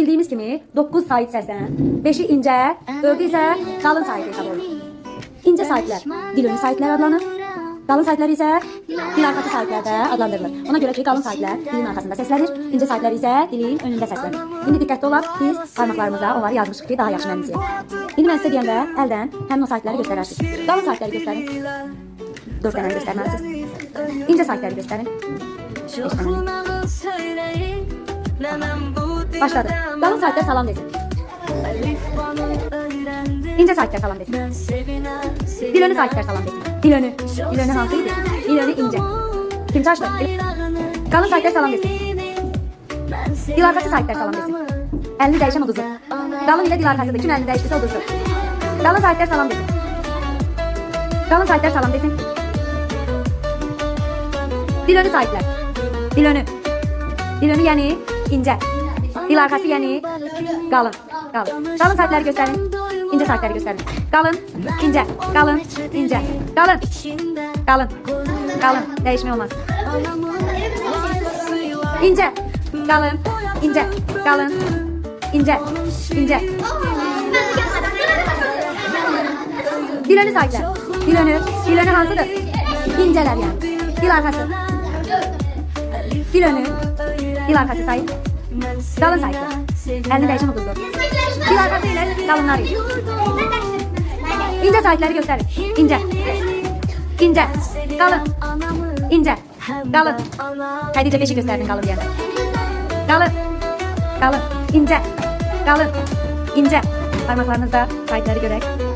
Bildiğimiz kimi 9 sait səsdən 5'i incə, 4'ü isə qalın sait hesab olunur. İncə saitlər dil önü saitlər adlanır. Qalın saitlər isə dil arxası saitlər də adlandırılır. Ona görə ki, qalın saitlər dilin arxasında səslənir, incə saitlər isə dilin önündə səslənir. İndi diqqətli olaq, biz parmaqlarımıza onları yazmışıq ki, daha yaxşı mənimsəyək. İndi mən sizə deyəndə əldən həmin o saitləri göstərərsiniz. Qalın saitləri göstərin. 4 dənəni göstərməlisiniz. İncə saitləri göstərin. 5 dənəni. Başladı. Qalın saitlər salam desin. İncə saitlər salam desin. Dil önü saitlər salam desin. Dil önü. Dil önü hansıydı? Dil önü incə. Kim çaşdı? Qalın saitlər salam desin. Dil arxası saitlər salam desin. Əlini dəyişən uduzur. Qalın ilə dil arxasıdır. Kim əlini dəyişdirsə uduzur. Qalın saitlər salam desin. Qalın saitlər salam desin. Dil önü saitlər. Dil önü. Dil önü yəni incə. Dil arxası yəni qalın. Qalın. Qalın saitləri göstərin. İncə saitləri göstərin. Qalın, incə, qalın, incə. Qalın. Qalın. Qalın. Dəyişmə olmaz. İncə, qalın, incə, qalın, incə, incə. Dil önü saitlər. Dil önü hansıdır? İncələr yəni. Dil arxası. Dil önü, dil arxası sait. Qalın saitlər. Əlini dəyişən uduzdur. Dil arxası ilə qalınlar ilə. İncə saitləri göstərin. İncə. İncə. Qalın. İncə. Qalın. Xədicə 5'i göstərdin qalın deyəndə. Qalın. Qalın. İncə. Qalın. İncə. Parmaqlarınızda saitləri görək.